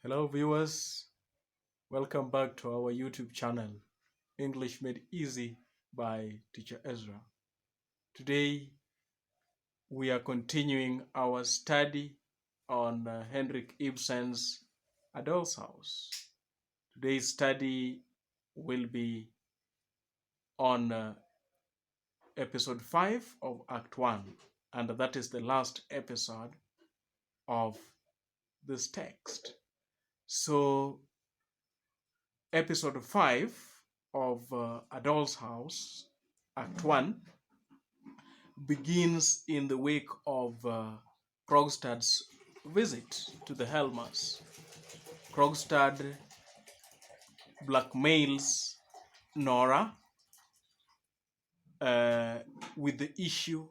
Hello, viewers. Welcome back to our YouTube channel, English Made Easy by Teacher Ezra. Today, we are continuing our study on Henrik Ibsen's A Doll's House. Today's study will be on episode 5 of Act 1, and that is the last episode of this text. So, episode 5 of A Doll's House, Act 1, begins in the wake of Krogstad's visit to the Helmers. Krogstad blackmails Nora with the issue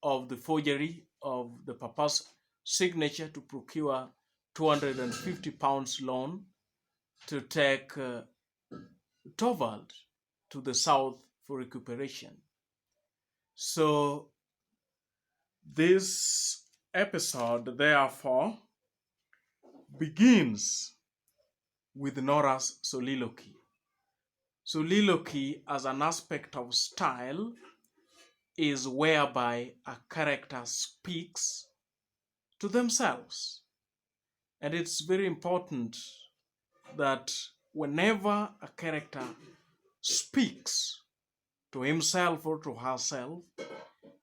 of the forgery of the papa's signature to procure £250 loan to take Torvald to the south for recuperation. So this episode, therefore, begins with Nora's soliloquy. Soliloquy, as an aspect of style, is whereby a character speaks to themselves. And it's very important that whenever a character speaks to himself or to herself,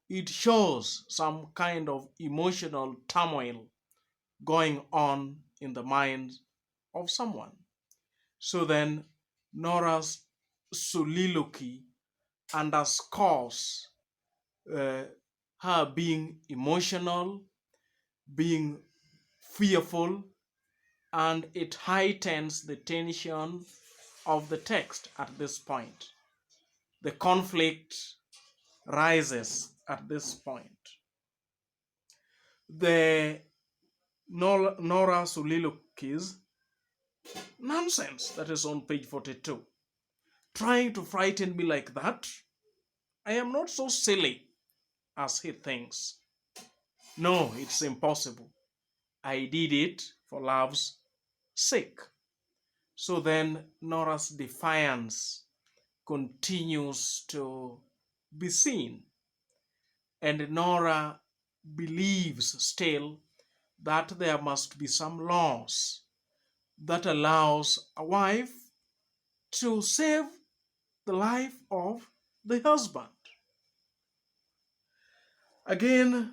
it shows some kind of emotional turmoil going on in the mind of someone. So then, Nora's soliloquy underscores her being emotional, being fearful, and it heightens the tension of the text at this point. The conflict rises at this point. The Nora soliloquies, nonsense, that is on page 42. Trying to frighten me like that? I am not so silly as he thinks. No, it's impossible. I did it for love's sake. So then Nora's defiance continues to be seen. And Nora believes still that there must be some laws that allows a wife to save the life of the husband. Again,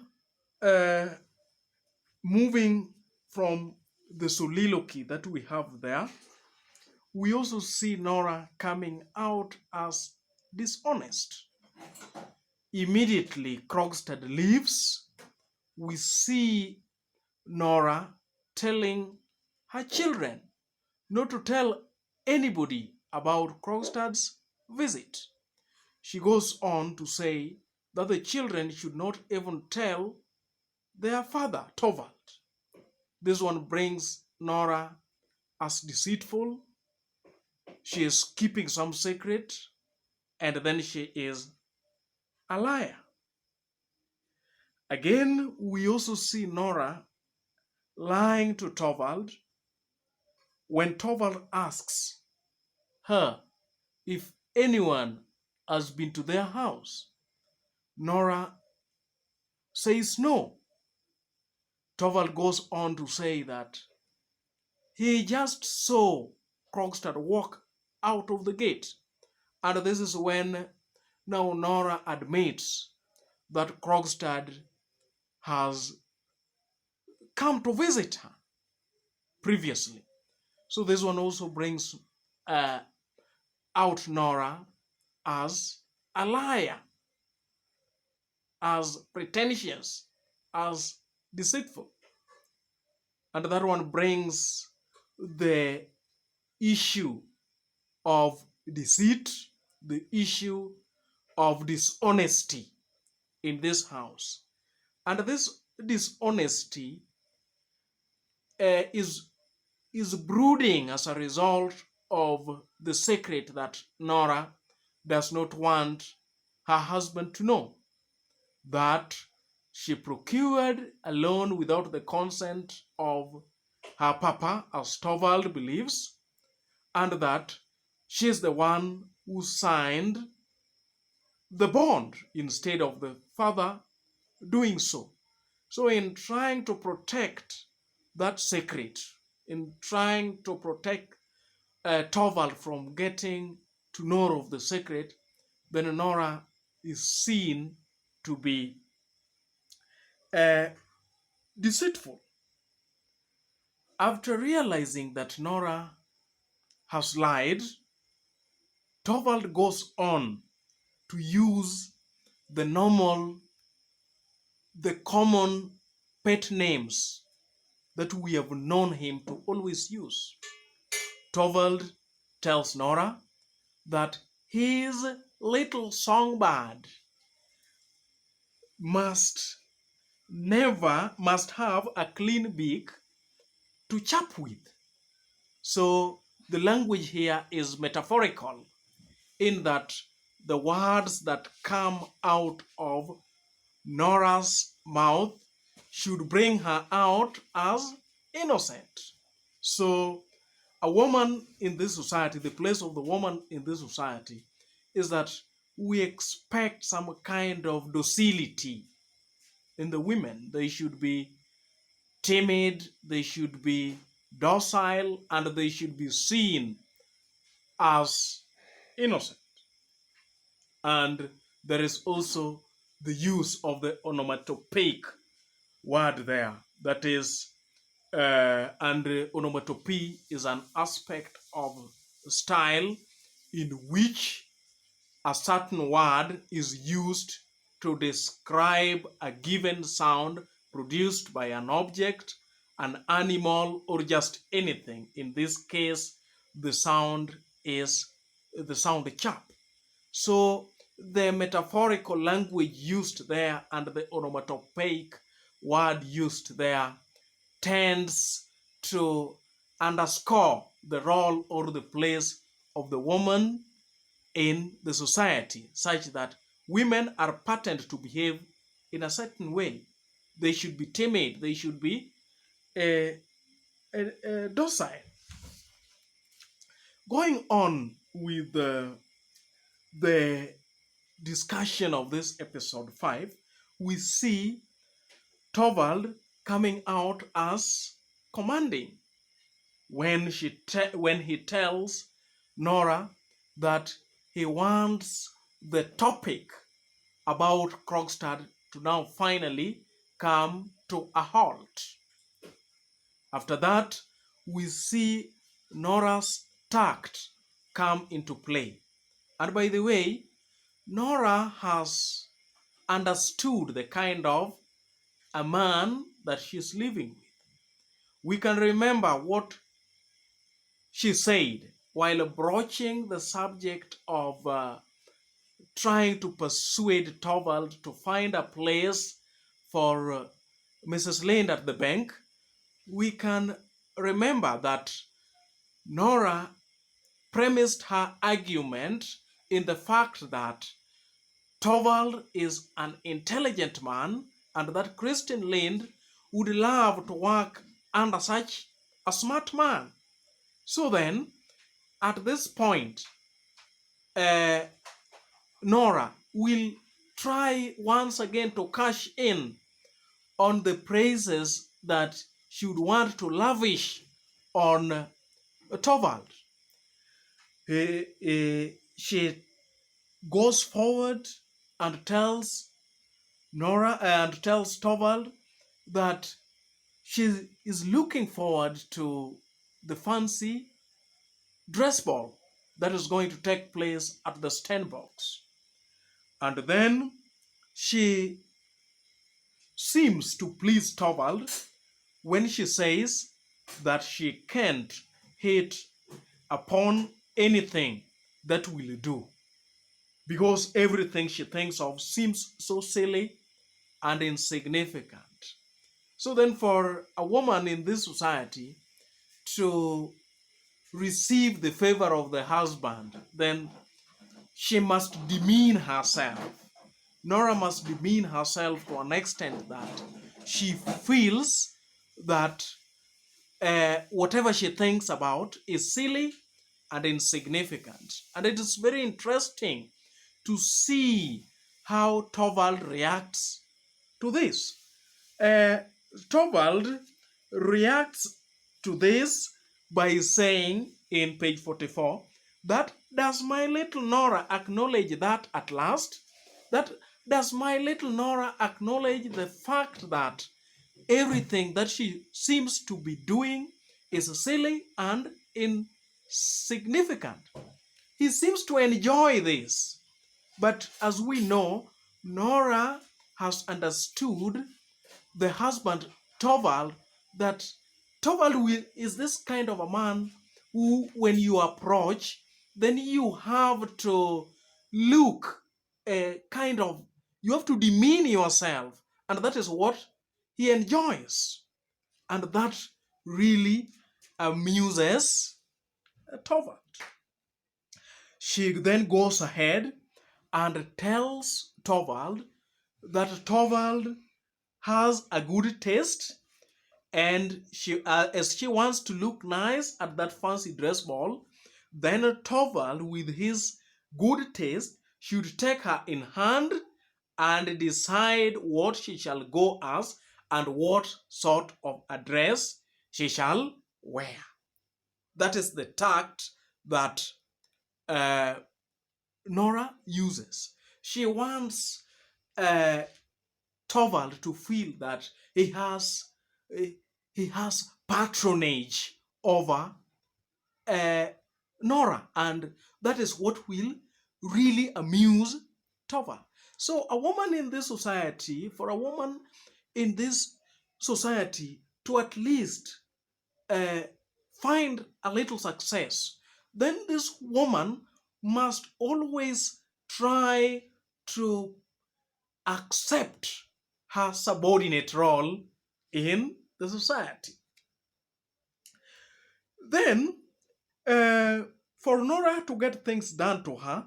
moving from the soliloquy that we have there, we also see Nora coming out as dishonest. Immediately, Krogstad leaves. We see Nora telling her children not to tell anybody about Krogstad's visit. She goes on to say that the children should not even tell their father, Torvald. This one brings Nora as deceitful. She is keeping some secret, and then she is a liar. Again, we also see Nora lying to Torvald when Torvald asks her if anyone has been to their house. Nora says no. Torvald goes on to say that he just saw Krogstad walk out of the gate. And this is when now Nora admits that Krogstad has come to visit her previously. So this one also brings out Nora as a liar, as pretentious, as deceitful. And that one brings the issue of deceit, the issue of dishonesty in this house. And this dishonesty is brooding as a result of the secret that Nora does not want her husband to know, that she procured a loan without the consent of her papa, as Torvald believes, and that she's the one who signed the bond instead of the father doing so. So, in trying to protect that secret, in trying to protect Torvald from getting to know of the secret, then Nora is seen to be uh, deceitful. After realizing that Nora has lied, Torvald goes on to use the normal, the common pet names that we have known him to always use. Torvald tells Nora that his little songbird must must have a clean beak to chap with. So the language here is metaphorical in that the words that come out of Nora's mouth should bring her out as innocent. So a woman in this society, the place of the woman in this society is that we expect some kind of docility in the women. They should be timid, they should be docile, and they should be seen as innocent. And there is also the use of the onomatopoeic word there. That is, and onomatopoeia is an aspect of style in which a certain word is used to describe a given sound produced by an object, an animal, or just anything. In this case, the sound is the sound chap. So the metaphorical language used there and the onomatopoeic word used there tends to underscore the role or the place of the woman in the society, such that women are patterned to behave in a certain way. They should be timid, they should be docile. Going on with the discussion of this episode 5, we see Torvald coming out as commanding when he tells Nora that he wants the topic about Krogstad to now finally come to a halt. After that, we see Nora's tact come into play. And by the way, Nora has understood the kind of a man that she's living with. We can remember what she said while broaching the subject of trying to persuade Torvald to find a place for Mrs. Lind at the bank. We can remember that Nora premised her argument in the fact that Torvald is an intelligent man and that Christine Lind would love to work under such a smart man. So then, at this point, uh, Nora will try once again to cash in on the praises that she would want to lavish on Torvald. She goes forward and tells Nora and tells Torvald that she is looking forward to the fancy dress ball that is going to take place at the Stenbox. And then she seems to please Torvald when she says that she can't hit upon anything that will do because everything she thinks of seems so silly and insignificant. So then for a woman in this society to receive the favor of the husband, then she must demean herself. Nora must demean herself to an extent that she feels that whatever she thinks about is silly and insignificant. And it is very interesting to see how Torvald reacts to this. Uh, Torvald reacts to this by saying in page 44 that does my little Nora acknowledge that at last? That does my little Nora acknowledge the fact that everything that she seems to be doing is silly and insignificant? He seems to enjoy this. But as we know, Nora has understood the husband Torvald, that Torvald is this kind of a man who, when you approach, then you have to look a kind of, you have to demean yourself, and that is what he enjoys, and that really amuses Torvald. She then goes ahead and tells Torvald that Torvald has a good taste, and as she wants to look nice at that fancy dress ball, then Torvald, with his good taste, should take her in hand and decide what she shall go as and what sort of a dress she shall wear. That is the tact that uh, Nora uses. She wants uh, Torvald to feel that uh, he has patronage over Nora, and that is what will really amuse Torvald. So, a woman in this society, for a woman in this society to at least uh, find a little success, then this woman must always try to accept her subordinate role in the society. Then, for Nora to get things done to her,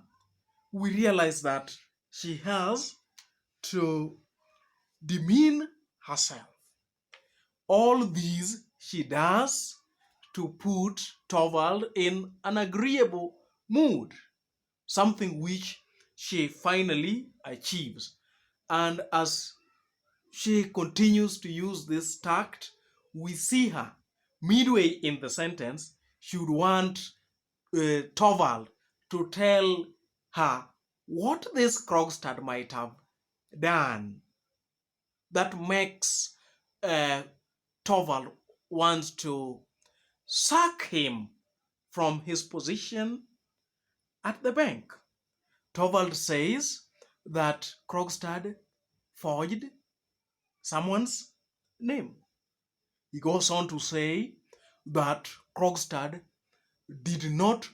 we realize that she has to demean herself. All these she does to put Torvald in an agreeable mood, something which she finally achieves. And as she continues to use this tact, we see her midway in the sentence should want Torvald to tell her what this Krogstad might have done that makes Torvald wants to sack him from his position at the bank. Torvald says that Krogstad forged someone's name. He goes on to say that Krogstad did not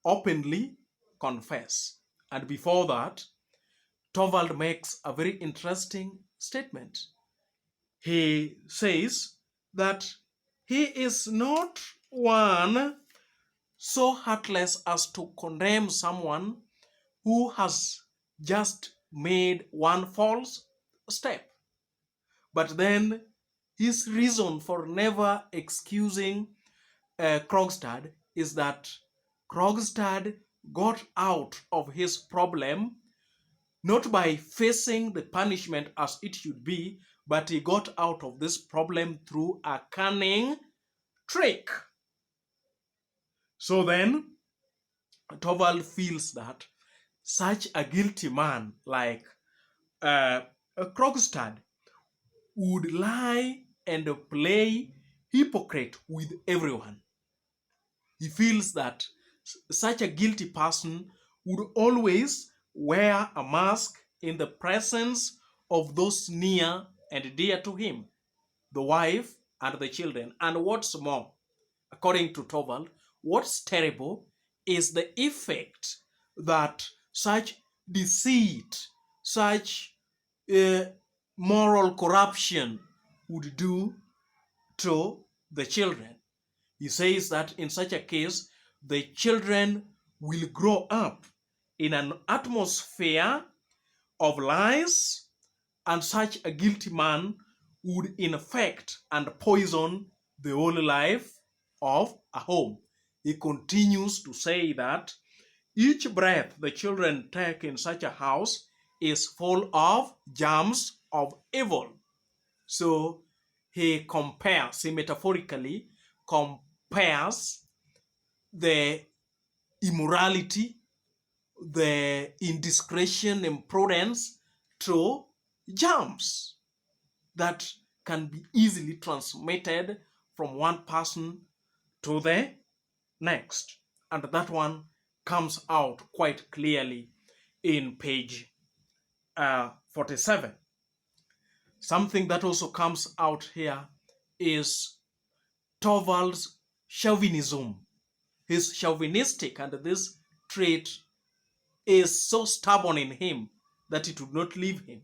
openly confess. And before that, Torvald makes a very interesting statement. He says that he is not one so heartless as to condemn someone who has just made one false step. But then his reason for never excusing Krogstad is that Krogstad got out of his problem not by facing the punishment as it should be, but he got out of this problem through a cunning trick. So then, Torvald feels that such a guilty man like Krogstad would lie and play hypocrite with everyone. He feels that such a guilty person would always wear a mask in the presence of those near and dear to him, the wife and the children. And what's more, according to Torvald, what's terrible is the effect that such deceit, such moral corruption would do to the children. He says that in such a case, the children will grow up in an atmosphere of lies, and such a guilty man would infect and poison the whole life of a home. He continues to say that each breath the children take in such a house is full of germs of evil. So he metaphorically compares the immorality, the indiscretion, imprudence to germs that can be easily transmitted from one person to the next. And that one comes out quite clearly in page 47. Something that also comes out here is Torvald's chauvinism. He's chauvinistic, and this trait is so stubborn in him that it would not leave him.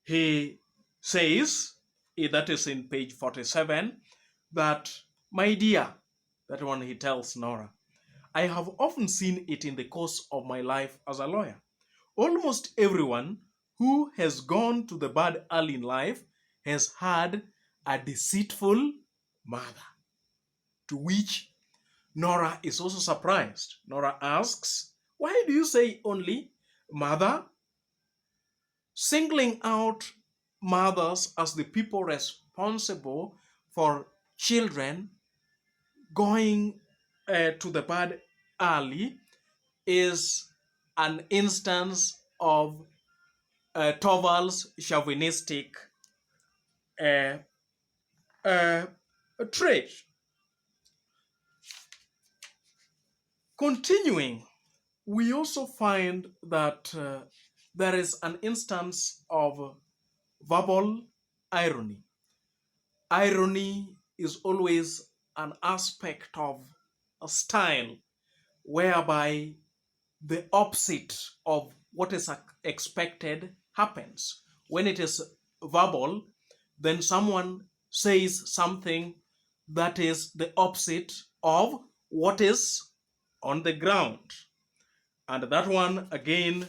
He says, that is in page 47, that, my dear, that one he tells Nora, I have often seen it in the course of my life as a lawyer. Almost everyone who has gone to the bad early in life has had a deceitful mother. To which Nora is also surprised. Nora asks, why do you say only mother? Singling out mothers as the people responsible for children going to the bad early is an instance of Torvald's chauvinistic uh, uh, trait. Continuing, we also find that there is an instance of verbal irony. Irony is always an aspect of a style whereby the opposite of what is expected happens. When it is verbal, then someone says something that is the opposite of what is on the ground. And that one, again,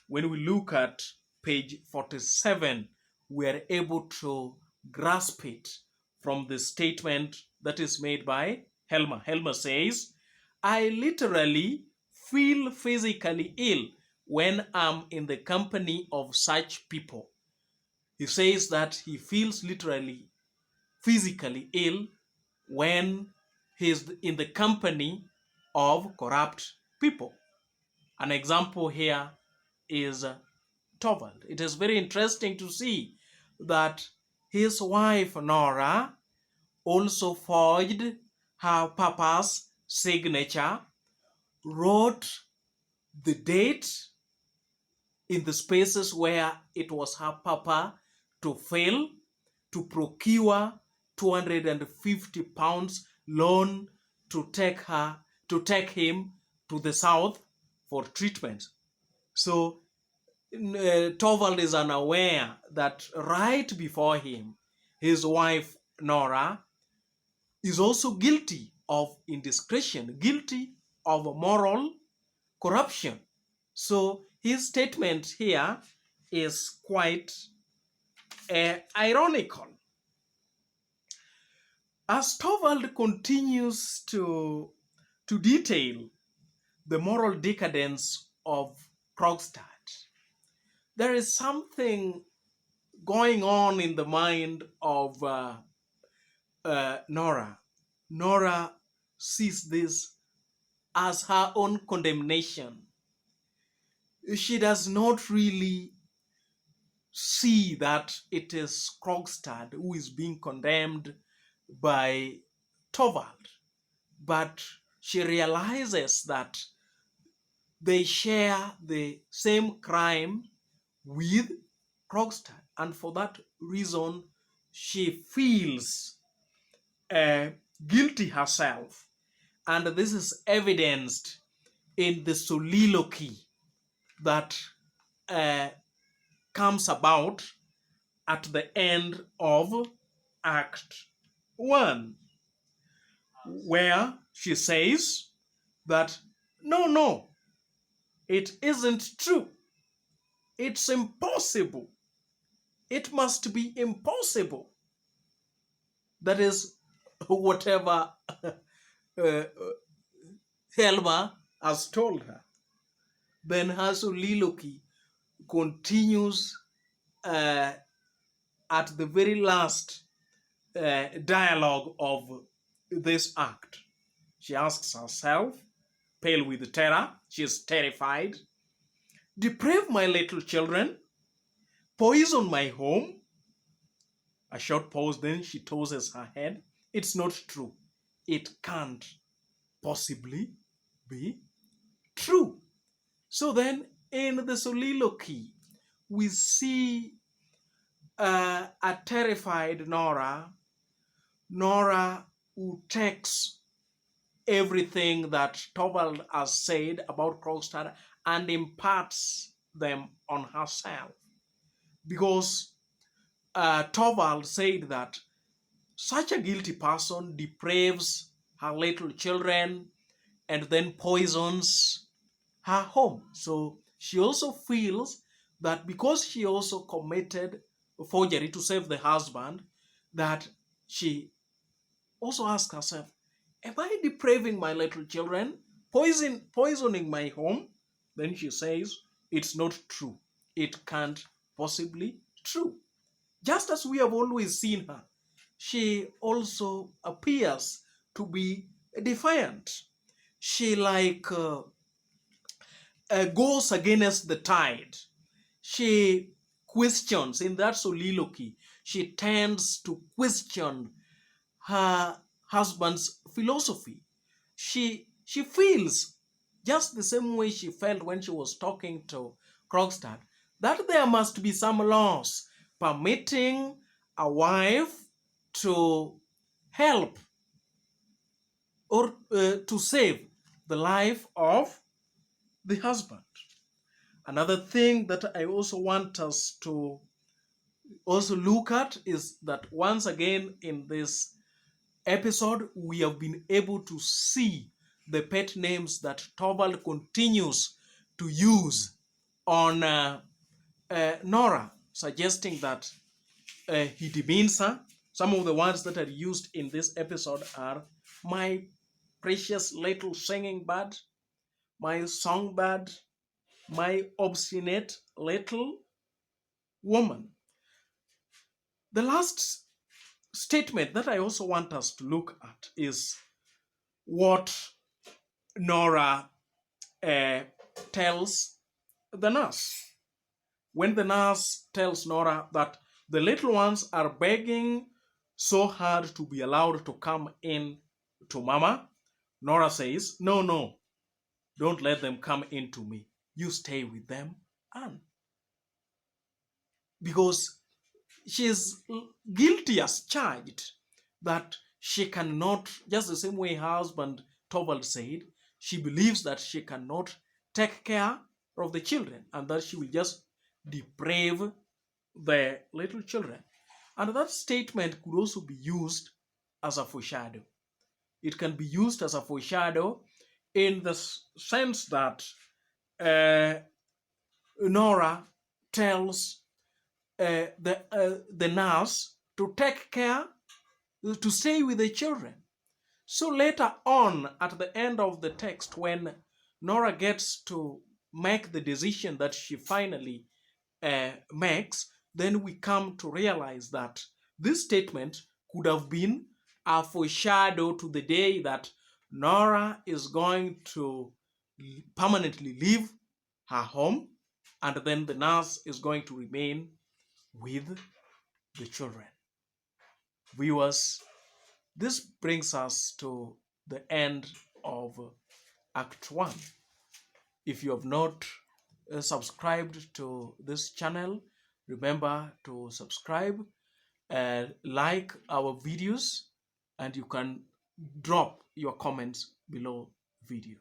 when we look at page 47, we are able to grasp it from the statement that is made by Helmer. Helmer says, I literally feel physically ill when I'm in the company of such people. He says that he feels literally physically ill when he's in the company of corrupt people. An example here is Torvald. It is very interesting to see that his wife Nora also forged her papa's signature, wrote the date in the spaces where it was her papa to fail, to procure 250 pounds loan to take him to the south for treatment. So Torvald is unaware that right before him, his wife Nora is also guilty of indiscretion, guilty of moral corruption. So his statement here is quite ironical. As Torvald continues to detail the moral decadence of Krogstad, there is something going on in the mind of Nora. Nora sees this as her own condemnation. She does not really see that it is Krogstad who is being condemned by Torvald, but she realizes that they share the same crime with Krogstad, and for that reason, she feels guilty herself. And this is evidenced in the soliloquy that comes about at the end of Act 1, where she says that, no, no, it isn't true. It's impossible. It must be impossible. That is, whatever uh, Helma has told her. Then her soliloquy continues uh, at the very last dialogue of this act. She asks herself, pale with terror, she is terrified, deprave my little children, poison my home. A short pause, then she tosses her head. It's not true. It can't possibly be true. So then, in the soliloquy, we see a terrified Nora who takes everything that Torvald has said about Krogstad and imparts them on herself. Because Torvald said that such a guilty person depraves her little children and then poisons her home. So she also feels that because she also committed forgery to save the husband, that she also asks herself, am I depraving my little children, poisoning my home? Then she says, it's not true. It can't possibly true. Just as we have always seen her, she also appears to be defiant. She goes against the tide. She questions in that soliloquy. She tends to question her husband's philosophy. She feels just the same way she felt when she was talking to Krogstad, that there must be some laws permitting a wife to help or to save the life of the husband. Another thing that I also want us to also look at is that once again in this episode, we have been able to see the pet names that Torvald continues to use on Nora, suggesting that he demeans her. Some of the words that are used in this episode are my precious little singing bird, my songbird, my obstinate little woman. The last statement that I also want us to look at is what Nora tells the nurse. When the nurse tells Nora that the little ones are begging so hard to be allowed to come in to Mama, Nora says, no, no, don't let them come into me. You stay with them, Anne. Because she is guilty as charged that she cannot, just the same way her husband Torvald said, she believes that she cannot take care of the children and that she will just deprave the little children. And that statement could also be used as a foreshadow. It can be used as a foreshadow in the sense that Nora tells the nurse to take care, to stay with the children. So later on, at the end of the text, when Nora gets to make the decision that she finally makes, then we come to realize that this statement could have been a foreshadow to the day that Nora is going to permanently leave her home, and then the nurse is going to remain with the children. Viewers, this brings us to the end of Act 1. If you have not subscribed to this channel, remember to subscribe and like our videos, and you can drop your comments below video.